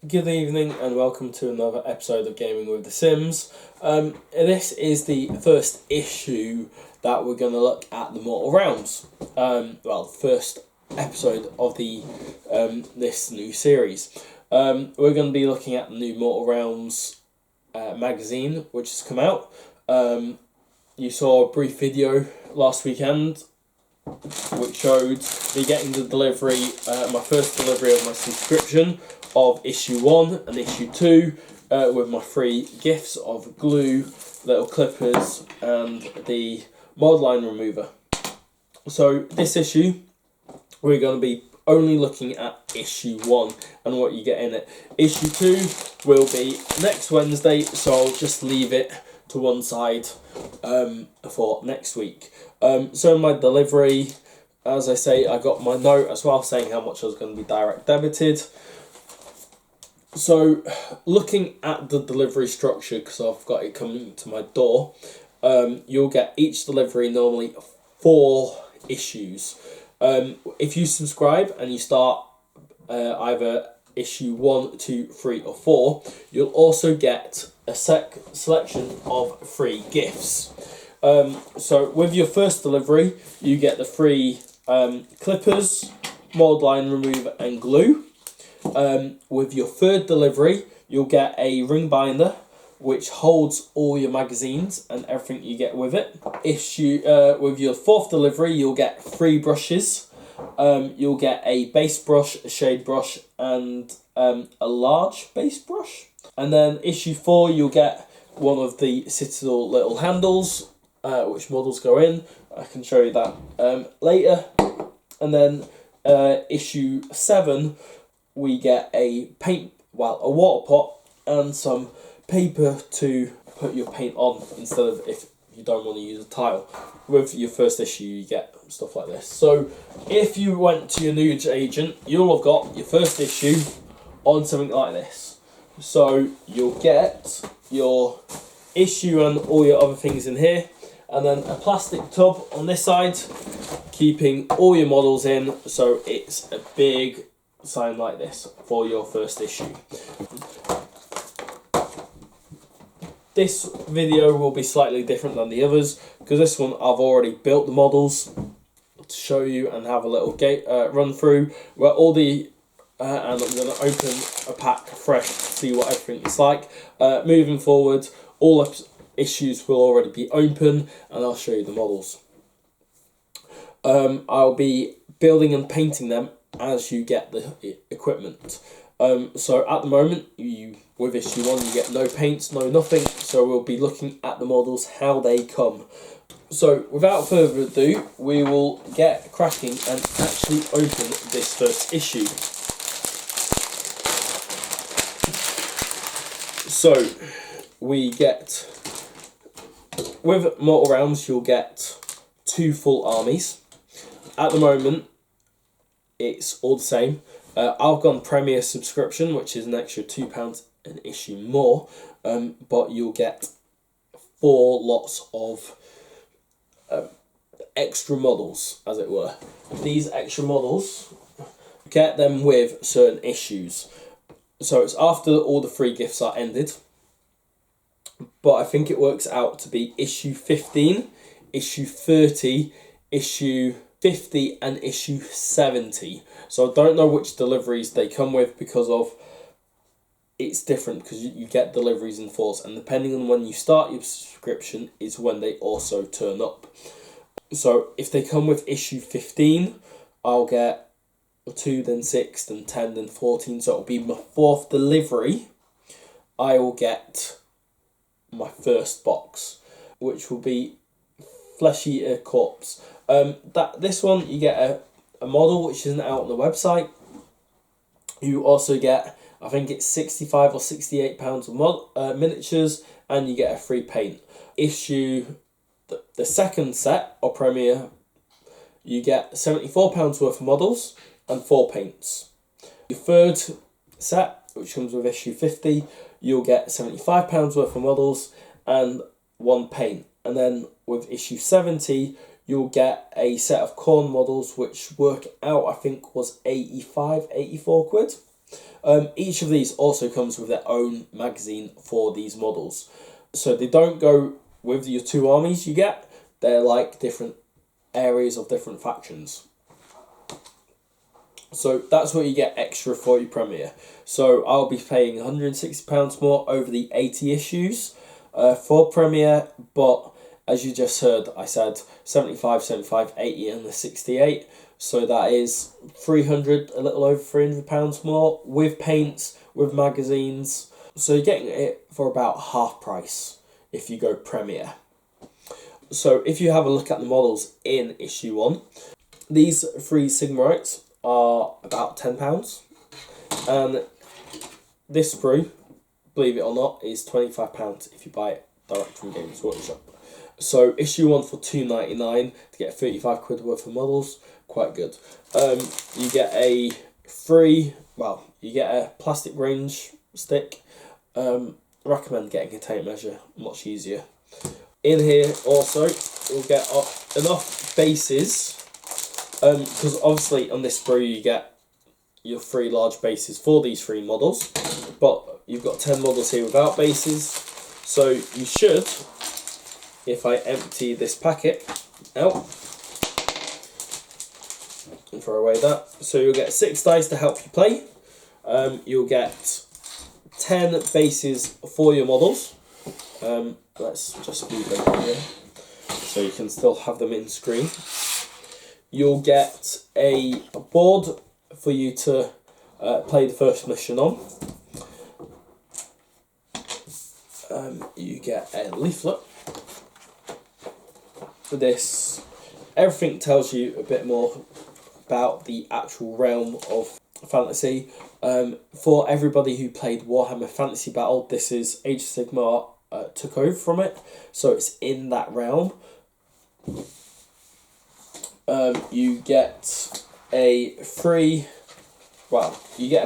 Good evening and welcome to another episode of Gaming with The Sims. This is the first issue that we're going to look at the Mortal Realms. First episode of the this new series. We're going to be looking at the new Mortal Realms magazine, which has come out. You saw a brief video last weekend which showed me getting the delivery, my first delivery of my subscription of issue 1 and issue 2 with my free gifts of glue, little clippers and the mod line remover. So this issue we're going to be only looking at issue 1 and what you get in it. Issue 2 will be next Wednesday, so I'll just leave it to one side for next week. So my delivery, as I say, I got my note as well saying how much I was going to be direct debited. So looking at the delivery structure, because I've got it coming to my door, you'll get each delivery normally 4 issues. If you subscribe and you start either issue 1, 2, 3 or 4, you'll also get a selection of free gifts. So with your first delivery, you get the free clippers, mold line remover and glue. With your third delivery, you'll get a ring binder which holds all your magazines and everything you get with it. With your fourth delivery, you'll get 3 brushes. You'll get a base brush, a shade brush and a large base brush. And then issue 4, you'll get one of the Citadel little handles which models go in. I can show you that later. And then issue 7, we get a water pot and some paper to put your paint on instead of if you don't want to use a tile. With your first issue, you get stuff like this. So if you went to your news agent, you'll have got your first issue on something like this. So you'll get your issue and all your other things in here, and then a plastic tub on this side, keeping all your models in, so it's a big sign like this for your first issue. This video will be slightly different than the others because this one I've already built the models to show you and have a little run through where all the and I'm going to open a pack fresh to see what everything is like. Moving forward, all issues will already be open and I'll show you the models. I'll be building and painting them as you get the equipment. So at the moment, with issue 1, you get no paints, no nothing, so we'll be looking at the models, how they come. So without further ado, we will get cracking and actually open this first issue. So we get, with Mortal Realms, you'll get 2 full armies. At the moment, it's all the same. I've gone Premier subscription, which is an extra £2 an issue more, but you'll get 4 lots of extra models, as it were. These extra models, get them with certain issues. So it's after all the free gifts are ended, but I think it works out to be issue 15, issue 30, issue 50 and issue 70. So I don't know which deliveries they come with because of it's different because you get deliveries in force, and depending on when you start your subscription is when they also turn up. So if they come with issue 15, I'll get 2, then 6, then 10, then 14. So it'll be my 4th delivery. I will get my first box, which will be Flesh Eater Corpse. This one you get a model which isn't out on the website. You also get, I think it's £65 or £68 of miniatures, and you get a free paint. The second set or Premier, you get £74 worth of models and 4 paints. Your third set, which comes with issue 50, you'll get £75 worth of models and 1 paint. And then with issue 70, you'll get a set of corn models which work out, I think, was 84 quid. Each of these also comes with their own magazine for these models. So they don't go with your two armies you get, they're like different areas of different factions. So that's what you get extra for your Premier. So I'll be paying £160 more over the 80 issues for Premier, but as you just heard, I said 75, 75, 80 and the 68. So that is a little over £300 more with paints, with magazines. So you're getting it for about half price if you go Premier. So if you have a look at the models in issue 1, these 3 Sigmarites are about £10. And this sprue, believe it or not, is £25 if you buy it direct from Games Workshop. So issue 1 for £2.99 to get 35 quid worth of models, quite good. You get a plastic range stick. Recommend getting a tape measure, much easier. In here also you'll get enough bases, because obviously on this sprue you get your 3 large bases for these 3 models, but you've got 10 models here without bases, so you should, if I empty this packet out and throw away that, so you'll get 6 dice to help you play. You'll get 10 bases for your models. Let's just move them here so you can still have them in screen. You'll get a board for you to play the first mission on. You get a leaflet. Everything tells you a bit more about the actual realm of fantasy. For everybody who played Warhammer Fantasy Battle, this is Age of Sigmar took over from it, so it's in that realm. You get a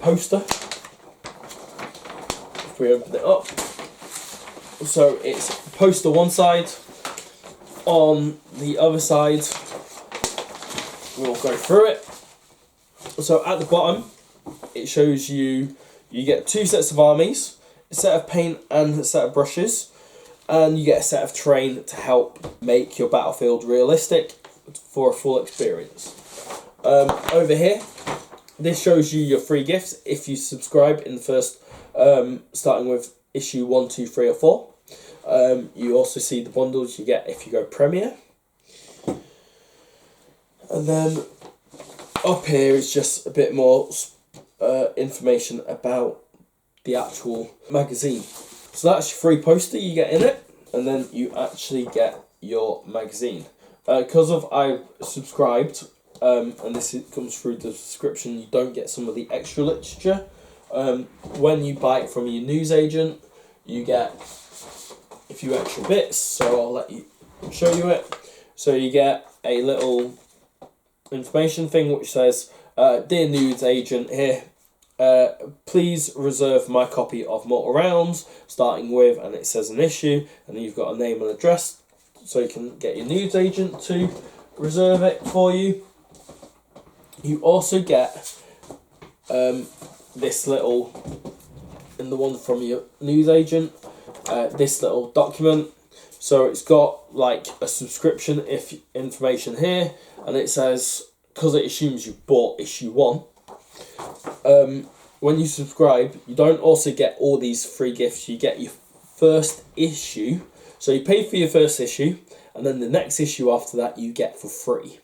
poster if we open it up. So it's poster one side, on the other side we'll go through it. So at the bottom it shows you get 2 sets of armies, a set of paint and a set of brushes, and you get a set of terrain to help make your battlefield realistic for a full experience. Over here, this shows you your free gifts if you subscribe in the first, starting with issue 1, 2, 3 or 4. You also see the bundles you get if you go Premier. And then up here is just a bit more information about the actual magazine. So that's your free poster you get in it, and then you actually get your magazine. Because I've subscribed, and this comes through the description, you don't get some of the extra literature. When you buy it from your newsagent, you get a few extra bits, so I'll let you show you it. So you get a little information thing which says, "Dear newsagent here, please reserve my copy of Mortal Realms, starting with," and it says an issue, and then you've got a name and address, so you can get your newsagent to reserve it for you. You also get this little, in the one from your newsagent, this little document. So it's got like a subscription information here, and it says, because it assumes you bought issue 1, when you subscribe, you don't also get all these free gifts. You get your first issue. So you pay for your first issue, and then the next issue after that you get for free.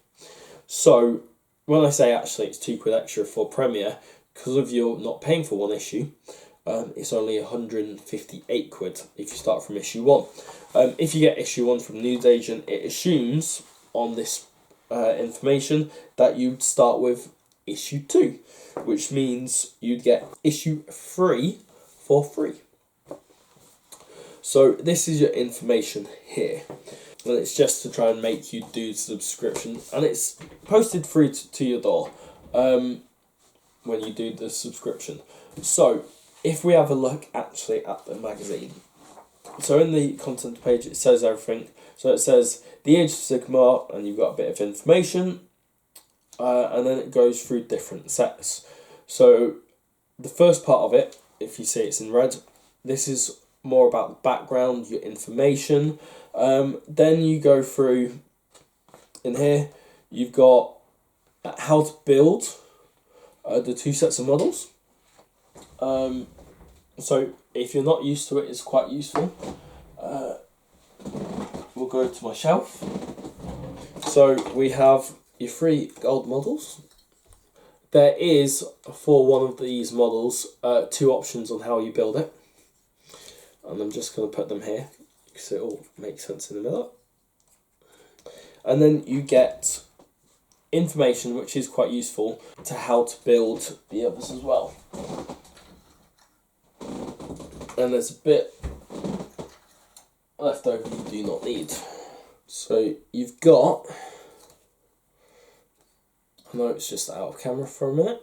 So when I say actually it's £2 extra for Premier, because of you're not paying for one issue, it's only 158 quid if you start from issue 1. If you get issue 1 from newsagent, it assumes on this information that you'd start with issue 2, which means you'd get issue 3 for free. So this is your information here, and it's just to try and make you do subscription, and it's posted through to your door when you do the subscription. So if we have a look actually at the magazine, so in the content page it says everything. So it says the Age of Sigmar, and you've got a bit of information, and then it goes through different sets. So the first part of it, if you see it's in red, this is more about the background, your information. Then you go through, in here, you've got how to build the two sets of models. So if you're not used to it, it's quite useful. We'll go to my shelf. So we have your 3 gold models. There is, for one of these models, 2 options on how you build it. And I'm just going to put them here, because it all makes sense in the middle. And then you get information, which is quite useful, to how to build the others as well. And there's a bit left over you do not need. So you've got, I know it's just out of camera for a minute,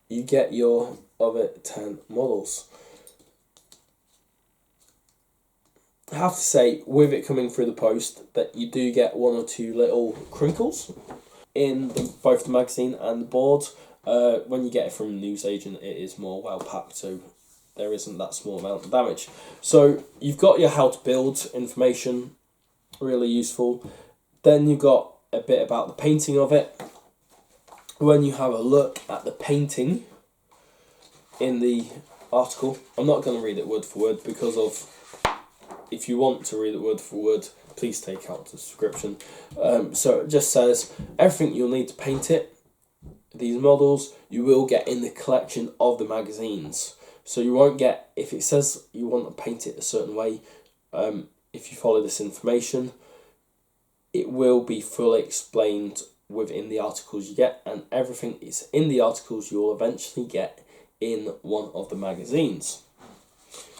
you get your other 10 models. I have to say, with it coming through the post, that you do get 1 or 2 little crinkles in both the magazine and the board. When you get it from a newsagent, it is more well packed, so there isn't that small amount of damage. So you've got your how to build information, really useful. Then you've got a bit about the painting of it. When you have a look at the painting in the article, I'm not going to read it word for word because of, if you want to read it word for word, please take out the description. So it just says everything you'll need to paint it. These models you will get in the collection of the magazines. So you won't get, if it says you want to paint it a certain way, if you follow this information, it will be fully explained within the articles you get, and everything is in the articles you will eventually get in one of the magazines.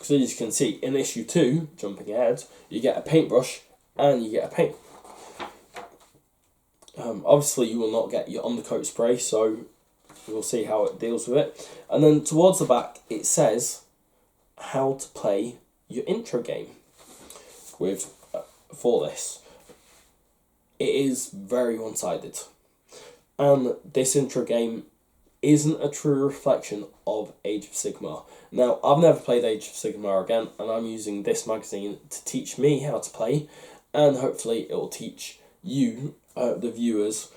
So as you can see, in issue 2, jumping ahead, you get a paintbrush and you get a paint. Obviously you will not get your undercoat spray, so we'll see how it deals with it. And then towards the back it says how to play your intro game with for this. It is very one-sided, and this intro game isn't a true reflection of Age of Sigmar. Now, I've never played Age of Sigmar again, and I'm using this magazine to teach me how to play, and hopefully it will teach you, the viewers,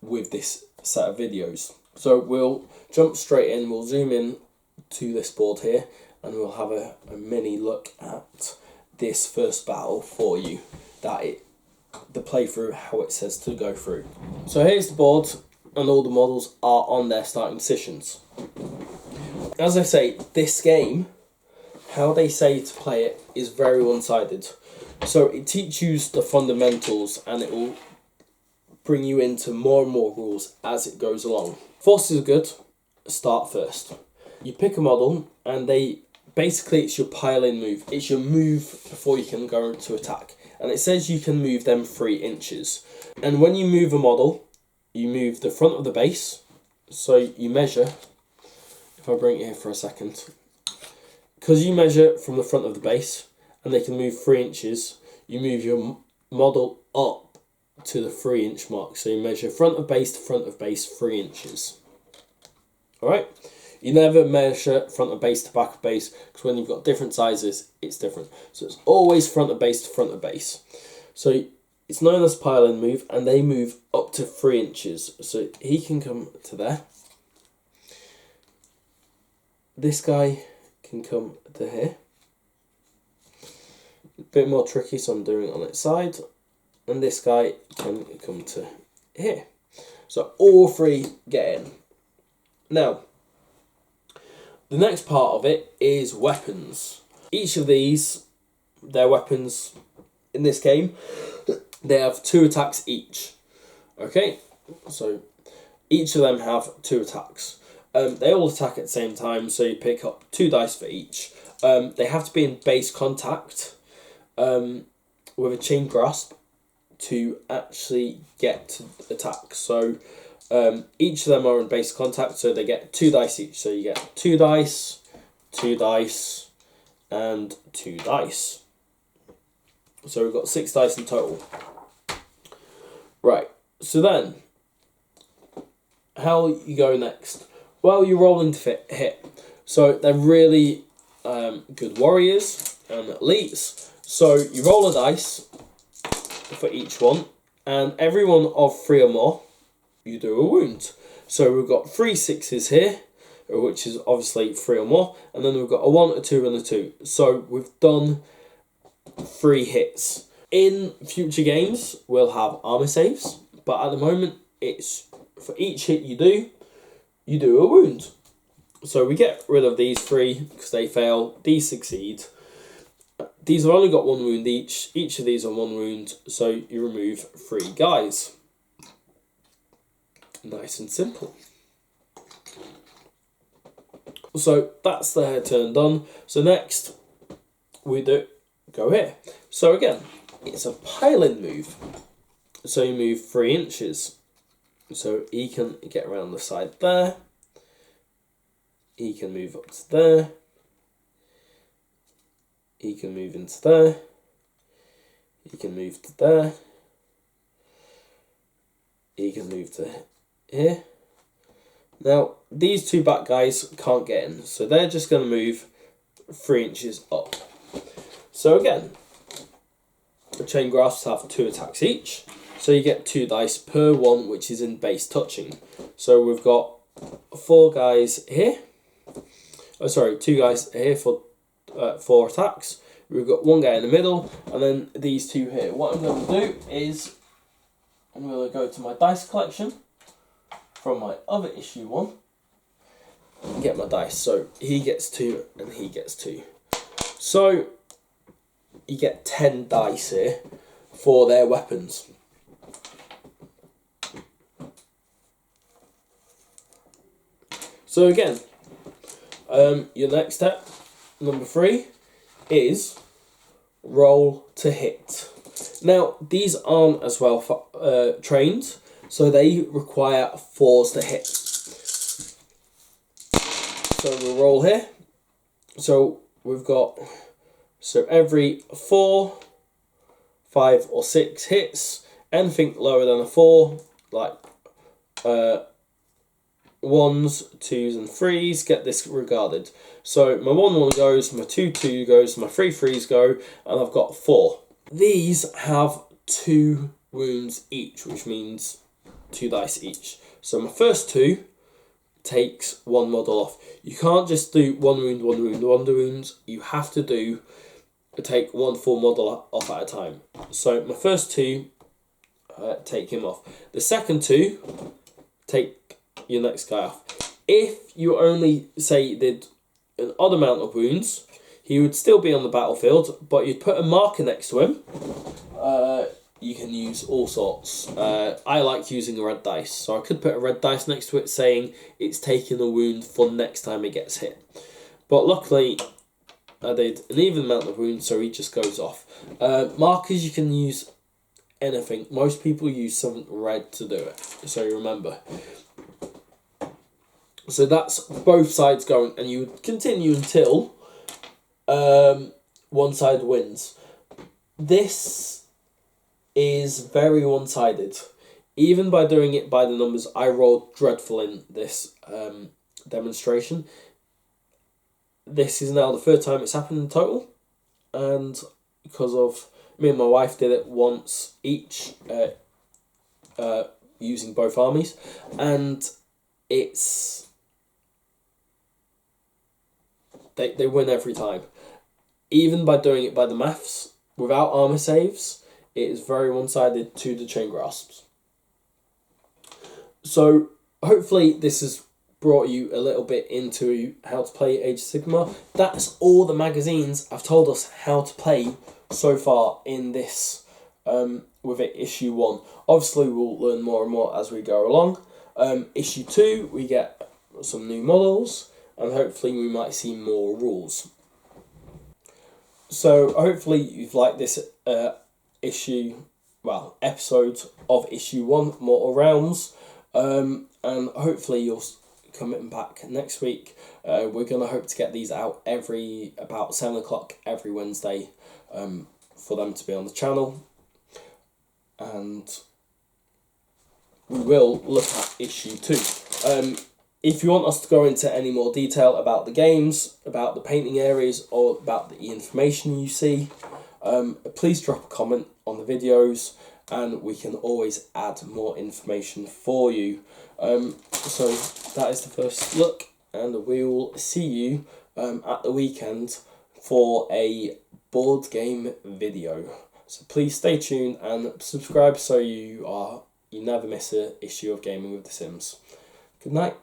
with this set of videos. So we'll jump straight in, we'll zoom in to this board here, and we'll have a mini look at this first battle for you, the playthrough, how it says to go through. So here's the board, and all the models are on their starting positions. As I say, this game, how they say to play it is very one-sided. So it teaches you the fundamentals, and it will bring you into more and more rules as it goes along. Forces are good. Start first. You pick a model, and basically it's your pile-in move. It's your move before you can go to attack. And it says you can move them 3 inches. And when you move a model, you move the front of the base. So you measure, if I bring it here for a second, because you measure from the front of the base, and they can move 3 inches, you move your model up to the 3-inch mark. So you measure front of base to front of base 3 inches. Alright? You never measure front of base to back of base, because when you've got different sizes, it's different. So it's always front of base to front of base. So it's known as pile-in move, and they move up to 3 inches. So he can come to there. This guy can come to here. A bit more tricky, so I'm doing it on its side. And this guy can come to here. So all 3 get in. Now, the next part of it is weapons. Each of these, their weapons in this game, they have 2 attacks each. Okay, so each of them have 2 attacks. They all attack at the same time, so you pick up 2 dice for each. They have to be in base contact with a chain grasp to actually get to attack. So each of them are in base contact, so they get 2 dice each. So you get 2 dice, 2 dice, and 2 dice. So we've got 6 dice in total. Right, so then, how you go next? well, you're rolling to hit. So they're really good warriors and elites. So you roll a dice for each one, and every one of 3 or more, you do a wound. So we've got 3 6s here, which is obviously 3 or more, and then we've got a 1, a 2, and a 2. So we've done 3 hits. In future games, we'll have armor saves, but at the moment, it's for each hit you do a wound. So we get rid of these 3 because they fail, these succeed. These have only got 1 wound each. Each of these are 1 wound, so you remove 3 guys. Nice and simple. So that's their turn done. So next, we go here. So again, it's a piling move. So you move 3 inches. So he can get around the side there. He can move up to there. He can move into there. He can move to there. He can move to here. Now, these 2 back guys can't get in, so they're just going to move 3 inches up. So again, the chain grasps have 2 attacks each, so you get 2 dice per one which is in base touching. So we've got 4 guys here. Oh, sorry, 2 guys here for 4 attacks. We've got 1 guy in the middle, and then these 2 here. What I'm going to do is I'm going to go to my dice collection from my other issue 1 and get my dice. So he gets 2 and he gets 2. So you get 10 dice here for their weapons. So again, your next step, number 3, is roll to hit. Now, these aren't as well trained, so they require 4s to hit. So we'll roll here. So we've got, so every 4, 5 or 6 hits, anything lower than a 4, like 1s, 2s and 3s, get disregarded. So my 1 goes, my 2 goes, my 3 go, and I've got 4. These have 2 wounds each, which means 2 dice each. So my first 2 takes 1 model off. You can't just do 1 wound, 1 wound, 1 wound. You have to take 1 full model off at a time. So my first 2 take him off. The second 2 take your next guy off. If you only say did an odd amount of wounds, he would still be on the battlefield, but you'd put a marker next to him. You can use all sorts. I like using a red dice, so I could put a red dice next to it saying it's taking a wound for next time it gets hit. But luckily, I did an even amount of wounds, so he just goes off. Markers, you can use anything. Most people use something red to do it, so you remember. So that's both sides going, and you would continue until one side wins. This is very one-sided. Even by doing it by the numbers, I rolled dreadful in this demonstration. This is now the 3rd time it's happened in total, and because of me and my wife did it once each, using both armies, and it's they win every time. Even by doing it by the maths, without armor saves, it is very one-sided to the chain grasps. So hopefully this has brought you a little bit into how to play Age of Sigmar. That's all the magazines have told us how to play so far in this with it issue 1. Obviously we'll learn more and more as we go along. Issue 2 we get some new models, and hopefully we might see more rules. So hopefully you've liked this episode of issue 1, Mortal Realms, and hopefully you'll come back next week. We're going to hope to get these out about 7 o'clock every Wednesday, for them to be on the channel, and we will look at issue 2. If you want us to go into any more detail about the games, about the painting areas, or about the information you see, please drop a comment on the videos and we can always add more information for you. So that is the first look, and we will see you at the weekend for a board game video. So please stay tuned and subscribe so you never miss an issue of Gaming with The Sims. Good night.